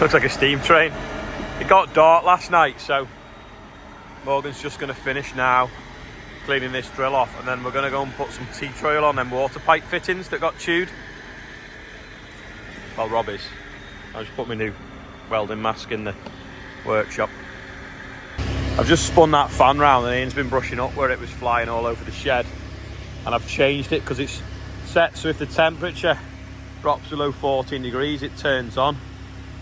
Looks like a steam train. It got dark last night, so Morgan's just going to finish now cleaning this drill off, and then we're going to go and put some tea trowel on them water pipe fittings that got chewed. Well, Robbie's. I just put my new welding mask in the workshop. I've just spun that fan round and Ian's been brushing up where it was flying all over the shed, and I've changed it because it's set so if the temperature drops below 14 degrees it turns on.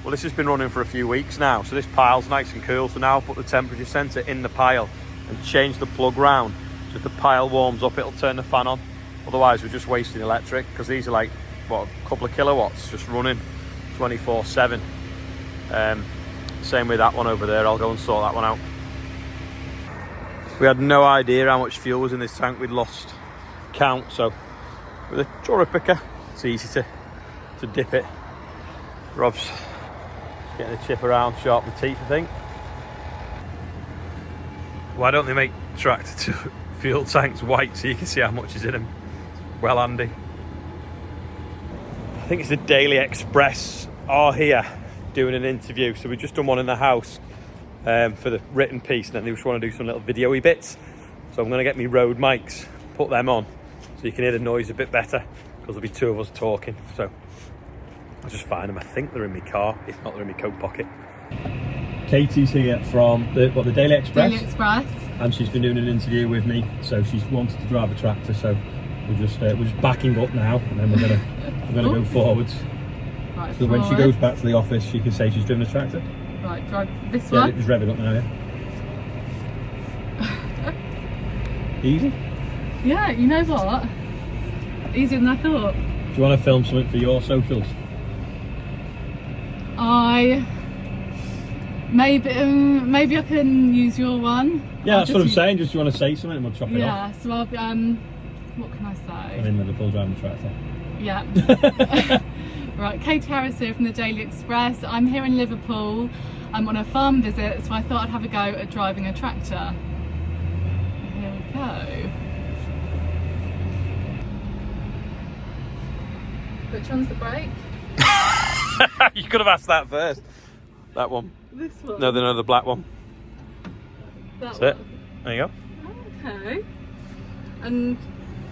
Well, this has been running for a few weeks now, so this pile's nice and cool, so now I'll put the temperature sensor in the pile and change the plug round, so if the pile warms up it'll turn the fan on. Otherwise we're just wasting electric, because these are like, what, a couple of kilowatts just running 24/7. Same with that one over there. I'll go and sort that one out. We had no idea how much fuel was in this tank. We'd lost count, so with a chore picker it's easy to dip it. Rob's getting the chip around, sharpen the teeth, I think. Why don't they make tractor fuel tanks white so you can see how much is in them? Well handy. I think it's the Daily Express are here doing an interview, so we've just done one in the house for the written piece, and then they just want to do some little video-y bits, so I'm going to get me Rode mics, put them on so you can hear the noise a bit better, because there'll be two of us talking. So I'll just find them. I think they're in my car, if not they're in my coat pocket. Katie's here from the Daily Express. Daily Express. And she's been doing an interview with me, so she's wanted to drive a tractor, so we're just backing up now, and then we're gonna go forwards. Right, so when she goes back to the office, she can say she's driven a tractor. Right, drive this one. one. Yeah, just rev it up now, yeah. Easy? Yeah, you know what? Easier than I thought. Do you want to film something for your socials? Maybe I can use your one. Yeah, that's what I'm saying. Just, do you want to say something and we'll chop it off? Yeah, so I'll be, what can I say? I'm in Liverpool driving a tractor. Yeah. Right, Katie Harris here from the Daily Express. I'm here in Liverpool. I'm on a farm visit, so I thought I'd have a go at driving a tractor. Here we go. Which one's the brake? You could have asked that first. That one. This one? No, the black one. That's it. There you go. Okay. And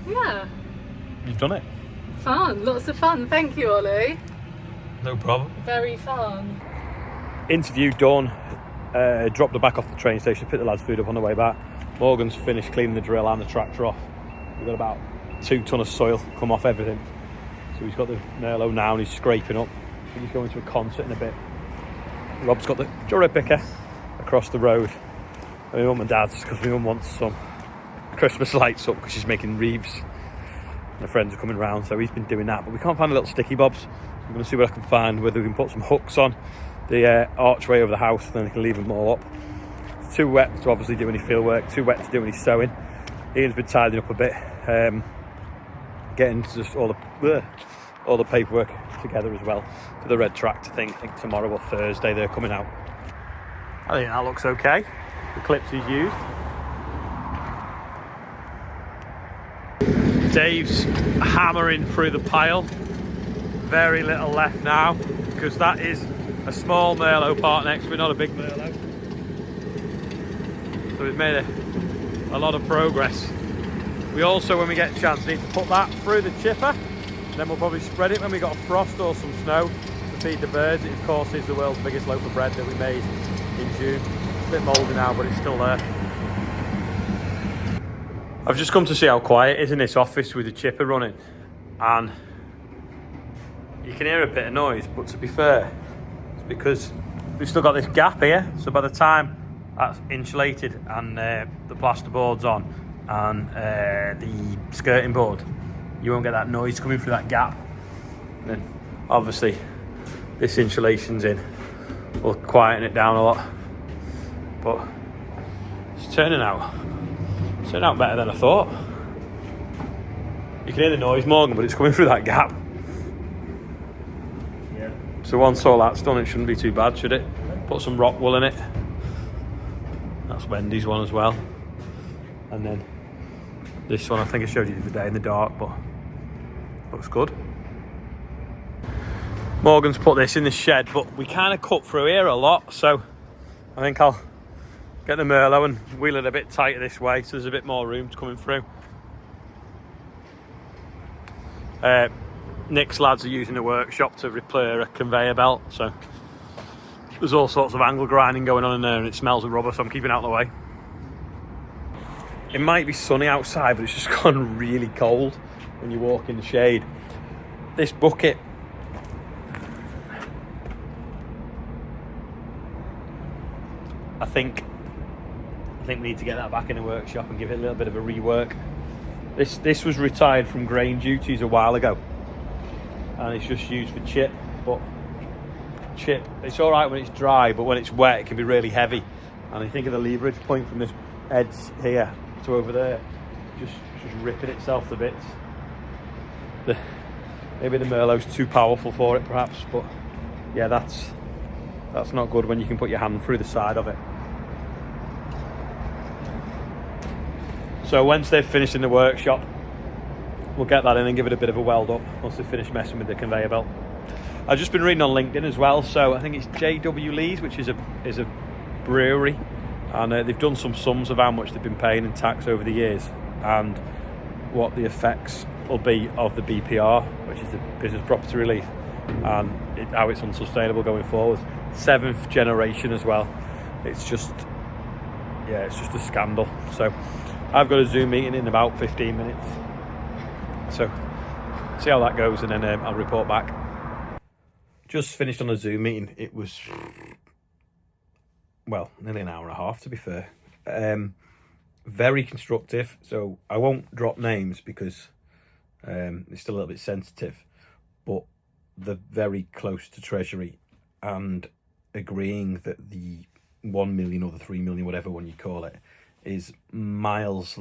yeah. You've done it. Fun, lots of fun. Thank you, Ollie. No problem. Very fun. Interview done. Dropped her back off the train station, picked the lads' food up on the way back. Morgan's finished cleaning the drill and the tractor off. We've got about 2 ton of soil come off everything. So he's got the Merlot now and he's scraping up. I think he's going to a concert in a bit. Rob's got the chore picker across the road. And my mum and dad's, because my mum wants some Christmas lights up because she's making wreaths. And her friends are coming round, so he's been doing that. But we can't find the little sticky bobs. So I'm going to see what I can find, whether we can put some hooks on the archway over the house, and then we can leave them all up. It's too wet to obviously do any field work, too wet to do any sewing. Ian's been tidying up a bit, getting just all the paperwork together as well for the red tractor thing. I think tomorrow or Thursday they're coming out. I think that looks okay. The clips he's used. Dave's hammering through the pile. Very little left now, because that is a small Merlot part next to it, not a big Merlot. So we've made a lot of progress. We also, when we get a chance, need to put that through the chipper. Then we'll probably spread it when we got a frost or some snow to feed the birds. It of course is the world's biggest loaf of bread that we made in June. It's a bit mouldy now, but it's still there. I've just come to see how quiet it is in this office with the chipper running, and you can hear a bit of noise, but to be fair, it's because we've still got this gap here, so by the time that's insulated and the plasterboard's on and the skirting board, you won't get that noise coming through that gap. And then obviously this insulation's in will quieten it down a lot, but it's turning out better than I thought. You can hear the noise, Morgan, but it's coming through that gap. Yeah. So once all that's done, it shouldn't be too bad, should it? Put some rock wool in it. That's Wendy's one as well. And then this one, I think I showed you the other day in the dark, but looks good. Morgan's put this in the shed, but we kind of cut through here a lot, so I think I'll get the Merlot and wheel it a bit tighter this way so there's a bit more room coming through. Nick's lads are using the workshop to repair a conveyor belt, so there's all sorts of angle grinding going on in there and it smells of rubber, so I'm keeping out of the way. It might be sunny outside, but it's just gone really cold when you walk in the shade. This bucket, I think we need to get that back in the workshop and give it a little bit of a rework. This was retired from grain duties a while ago, and it's just used for chip. But chip, it's all right when it's dry, but when it's wet, it can be really heavy. And I think of the leverage point from this edge here to over there, just ripping itself to bits. Maybe the Merlot's too powerful for it, perhaps. But yeah, that's not good when you can put your hand through the side of it. So once they've finished in the workshop, we'll get that in and give it a bit of a weld up once they've finished messing with the conveyor belt. I've just been reading on LinkedIn as well, so I think it's J.W. Lee's, which is a brewery, and they've done some sums of how much they've been paying in tax over the years and what the effects will be of the BPR, which is the business property relief, and how it's unsustainable going forward. 7th generation as well. It's just a scandal. So I've got a Zoom meeting in about 15 minutes. So see how that goes, and then I'll report back. Just finished on a Zoom meeting. It was, well, nearly an hour and a half to be fair. Very constructive. So I won't drop names because it's still a little bit sensitive, but they're very close to Treasury and agreeing that the 1 million or the 3 million, whatever one you call it, is miles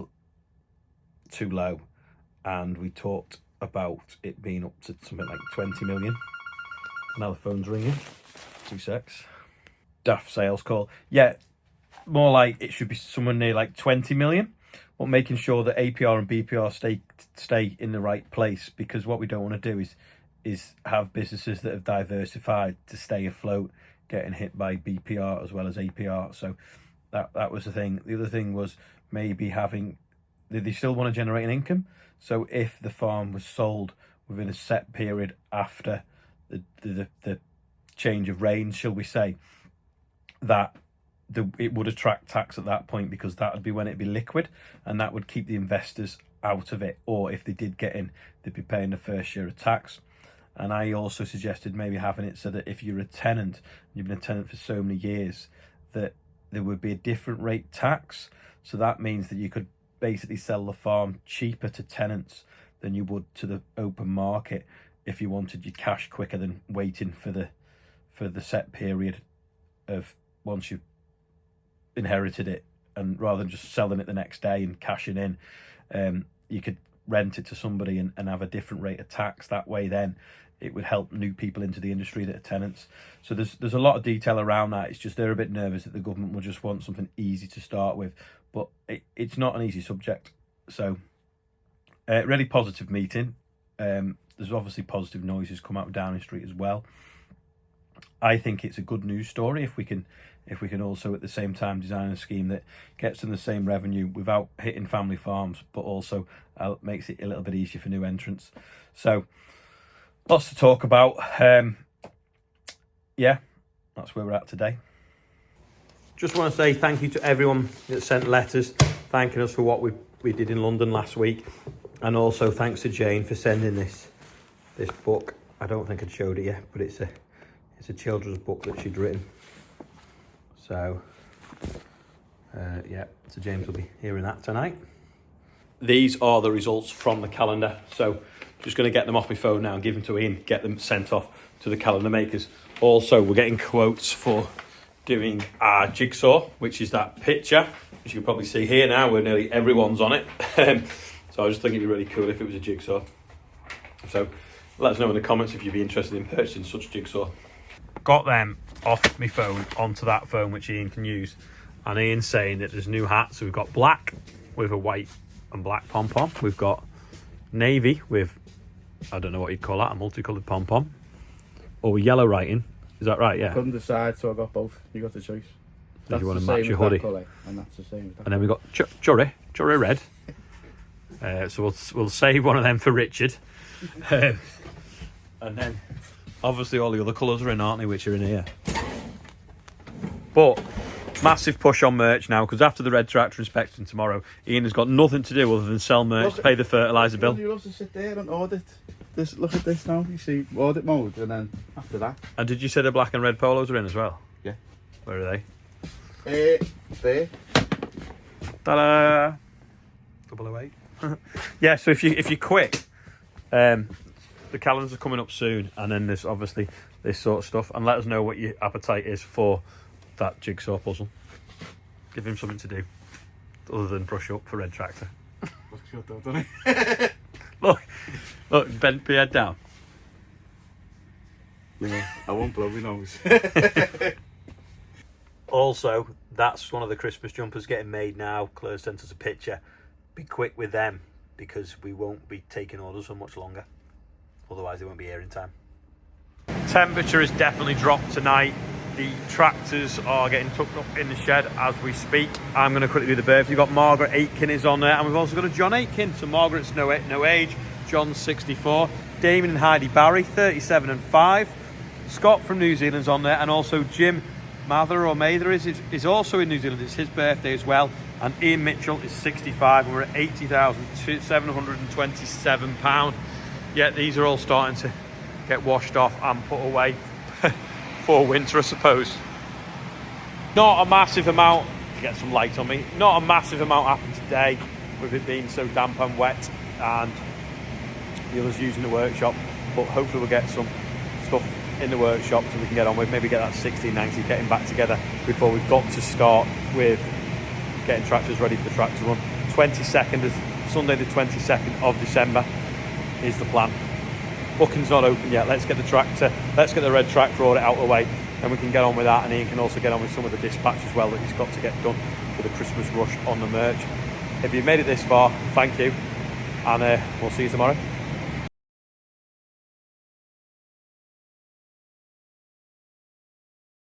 too low. And we talked about it being up to something like 20 million. Now the phone's ringing. 2 secs. Daft sales call. Yeah, more like it should be somewhere near like 20 million, but making sure that APR and BPR stay in the right place, because what we don't want to do is have businesses that have diversified to stay afloat getting hit by BPR as well as APR. So that was the thing. The other thing was maybe they still want to generate an income. So if the farm was sold within a set period after the change of reign, shall we say, that it would attract tax at that point, because that would be when it'd be liquid, and that would keep the investors out of it. Or if they did get in, they'd be paying the first year of tax. And I also suggested maybe having it so that if you're a tenant, you've been a tenant for so many years, that there would be a different rate tax. So that means that you could basically sell the farm cheaper to tenants than you would to the open market if you wanted your cash quicker than waiting for the set period of once you've inherited it, and rather than just selling it the next day and cashing in, you could rent it to somebody and have a different rate of tax. That way then it would help new people into the industry that are tenants. So there's a lot of detail around that. It's just they're a bit nervous that the government will just want something easy to start with, but it's not an easy subject. So really positive meeting. There's obviously positive noises come out of Downing Street as well. I think it's a good news story if we can also at the same time design a scheme that gets them the same revenue without hitting family farms, but also makes it a little bit easier for new entrants. So lots to talk about. Yeah, that's where we're at today. Just want to say thank you to everyone that sent letters thanking us for what we did in London last week, and also thanks to Jane for sending this book. I don't think I'd showed it yet, but it's a children's book that she'd written. So yeah, so James will be hearing that tonight. These are the results from the calendar. So just going to get them off my phone now and give them to Ian, get them sent off to the calendar makers. Also, we're getting quotes for doing our jigsaw, which is that picture, which you can probably see here now, where nearly everyone's on it. So I just think it'd be really cool if it was a jigsaw. So let us know in the comments if you'd be interested in purchasing such jigsaw. Got them off my phone onto that phone, which Ian can use. And Ian's saying that there's new hats. So we've got black with a white and black pom-pom. We've got navy with, I don't know what you'd call that, a multicoloured pom-pom. or yellow writing. Is that right? Yeah. Couldn't decide, so I got both. You got the choice. Did you want to the match same your as that hoodie? colour, and that's the same as that. And then we got churry red. So we'll save one of them for Richard. And then obviously all the other colours are in, aren't they, which are in here. But massive push on merch now, because after the red tractor inspection tomorrow, Ian has got nothing to do other than sell merch, pay the fertiliser bill. You love to sit there and audit. Look at this now. You see audit mode, and then after that. And did you say the black and red polos are in as well? Yeah. Where are they? There. Ta-da! 008. Yeah, so if you're quick, the calendars are coming up soon, and then there's obviously this sort of stuff. And let us know what your appetite is for that jigsaw puzzle. Give him something to do other than brush up for red tractor. Looks good though, doesn't it? Look, bend your head down. Yeah, I won't blow my nose. Also, that's one of the Christmas jumpers getting made now. Claire sent us a picture. Be quick with them, because we won't be taking orders for much longer. Otherwise, they won't be here in time. Temperature has definitely dropped tonight. The tractors are getting tucked up in the shed as we speak. I'm going to quickly do the birthday. You've got Margaret Aitken is on there, and we've also got a John Aitken. So Margaret's no age, John's 64. Damien and Heidi Barry, 37 and 5. Scott from New Zealand's on there, and also Jim Mather is also in New Zealand. It's his birthday as well. And Ian Mitchell is 65, and we're at £80,727. Yeah, these are all starting to get washed off and put away for winter, I suppose. Not a massive amount, get some light on me, not a massive amount happened today with it being so damp and wet and the others using the workshop, but hopefully we'll get some stuff in the workshop so we can get on with, maybe get that 1690 getting back together before we've got to start with getting tractors ready for the tractor run. 22nd is Sunday, the 22nd of December is the plan. Booking's not open yet. Let's get the red tractor audit out of the way, and we can get on with that, and Ian can also get on with some of the dispatch as well that he's got to get done for the Christmas rush on the merch. If you've made it this far, thank you, and we'll see you tomorrow.